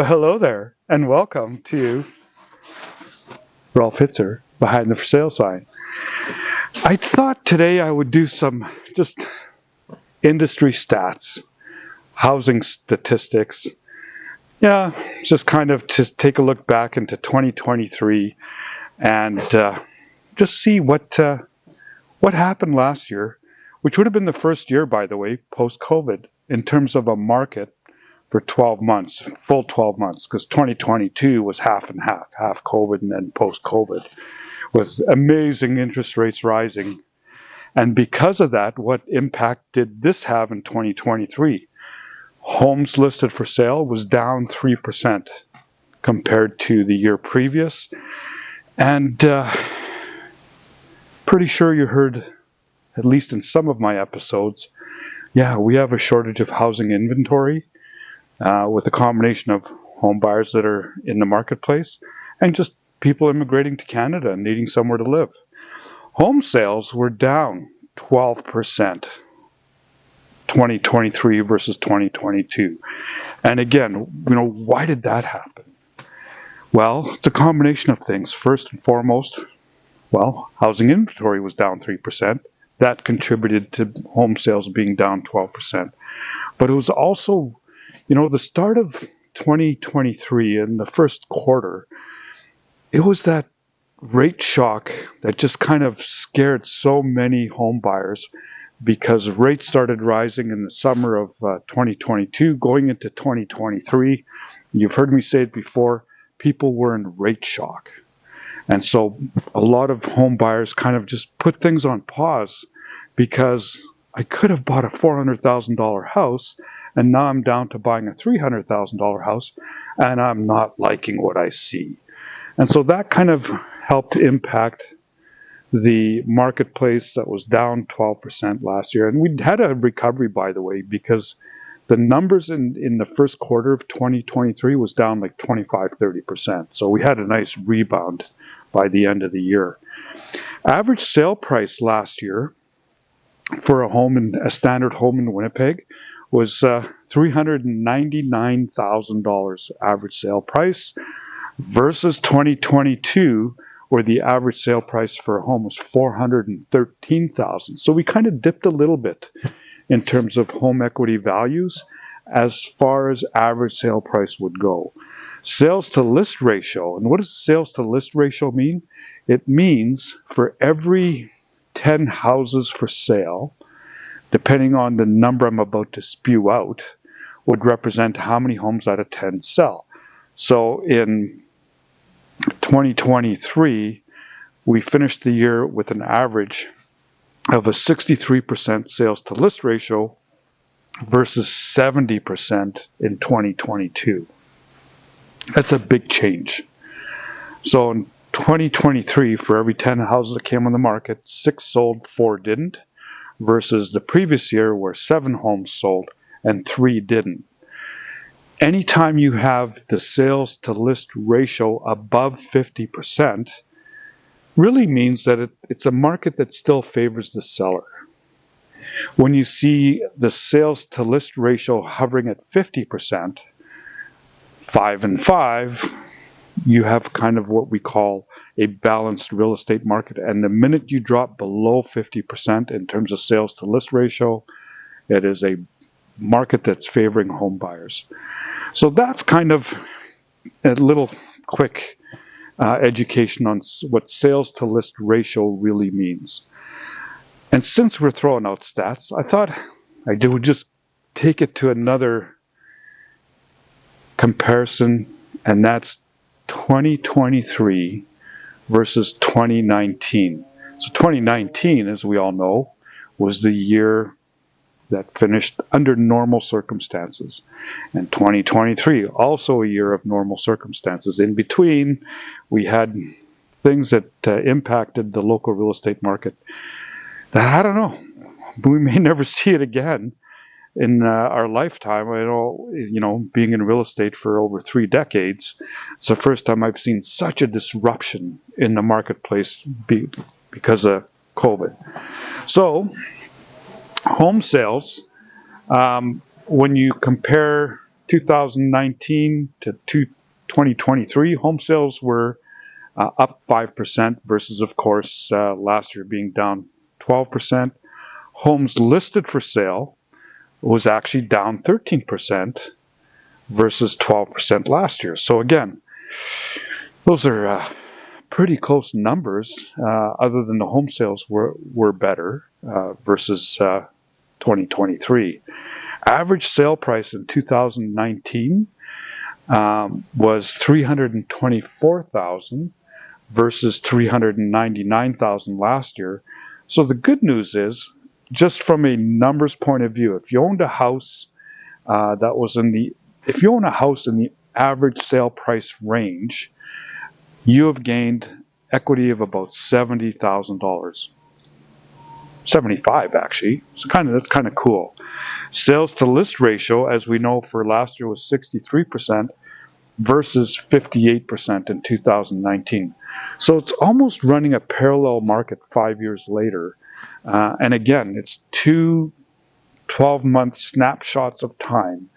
Well, hello there, and welcome to Rolf Hitzer behind the for sale sign. I thought today I would do some just industry stats, housing statistics. Yeah, just kind of just take a look back into 2023 and just see what happened last year, which would have been the first year, by the way, post-COVID, in terms of a market for 12 months, full 12 months, because 2022 was half and half COVID and then post-COVID, with amazing interest rates rising. And because of that, what impact did this have in 2023? Homes listed for sale was down 3% compared to the year previous. And pretty sure you heard, at least in some of my episodes, yeah, we have a shortage of housing inventory. With a combination of home buyers that are in the marketplace and just people immigrating to Canada and needing somewhere to live. Home sales were down 12%, 2023 versus 2022. And again, why did that happen? Well, it's a combination of things. First and foremost, housing inventory was down 3%. That contributed to home sales being down 12%. But it was also the start of 2023 in the first quarter, it was that rate shock that just kind of scared so many home buyers because rates started rising in the summer of 2022, going into 2023. You've heard me say it before, people were in rate shock. And so a lot of home buyers kind of just put things on pause because I could have bought a $400,000 house and now I'm down to buying a $300,000 house, and I'm not liking what I see. And so that kind of helped impact the marketplace that was down 12% last year. And we had a recovery, by the way, because the numbers in the first quarter of 2023 was down like 25-30%. So we had a nice rebound by the end of the year. Average sale price last year for a standard home in Winnipeg was $399,000 average sale price versus 2022, where the average sale price for a home was $413,000. So we kind of dipped a little bit in terms of home equity values as far as average sale price would go. Sales to list ratio, and what does sales to list ratio mean? It means for every 10 houses for sale, depending on the number I'm about to spew out, would represent how many homes out of 10 sell. So in 2023, we finished the year with an average of a 63% sales to list ratio versus 70% in 2022. That's a big change. So in 2023, for every 10 houses that came on the market, 6 sold, 4 didn't, versus the previous year where 7 homes sold and 3 didn't. Anytime you have the sales to list ratio above 50%, really means that it's a market that still favors the seller. When you see the sales to list ratio hovering at 50%, 5 and 5, you have kind of what we call a balanced real estate market. And the minute you drop below 50% in terms of sales to list ratio, it is a market that's favoring home buyers. So that's kind of a little quick education on what sales to list ratio really means. And since we're throwing out stats, I thought I would just take it to another comparison, and that's 2023 versus 2019. So 2019, as we all know, was the year that finished under normal circumstances. And 2023, also a year of normal circumstances. In between, we had things that impacted the local real estate market that, I don't know, we may never see it again in our lifetime. I know, being in real estate for over 3 decades, it's the first time I've seen such a disruption in the marketplace because of COVID. So, home sales, when you compare 2019 to 2023, home sales were up 5% versus, of course, last year being down 12%. Homes listed for sale was actually down 13% versus 12% last year. So again, those are pretty close numbers, other than the home sales were better versus 2023. Average sale price in 2019 was $324,000 versus $399,000 last year. So the good news is, just from a numbers point of view, if you owned a house if you own a house in the average sale price range, you have gained equity of about $70,000. 75 actually. So that's kind of cool. Sales to list ratio, as we know, for last year was 63% versus 58% in 2019. So it's almost running a parallel market 5 years later. And again, it's two 12-month snapshots of time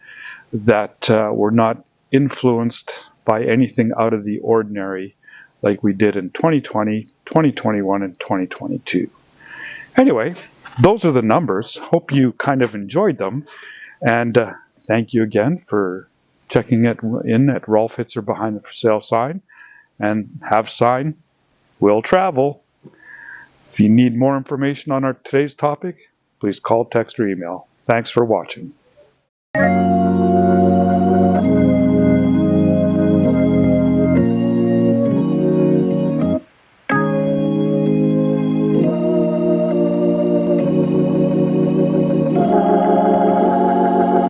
that were not influenced by anything out of the ordinary like we did in 2020, 2021, and 2022. Anyway, those are the numbers. Hope you kind of enjoyed them. And thank you again for checking it in at Rolf Hitzer Behind the For Sale sign. And have sign, will travel. If you need more information on today's topic, please call, text, or email. Thanks for watching.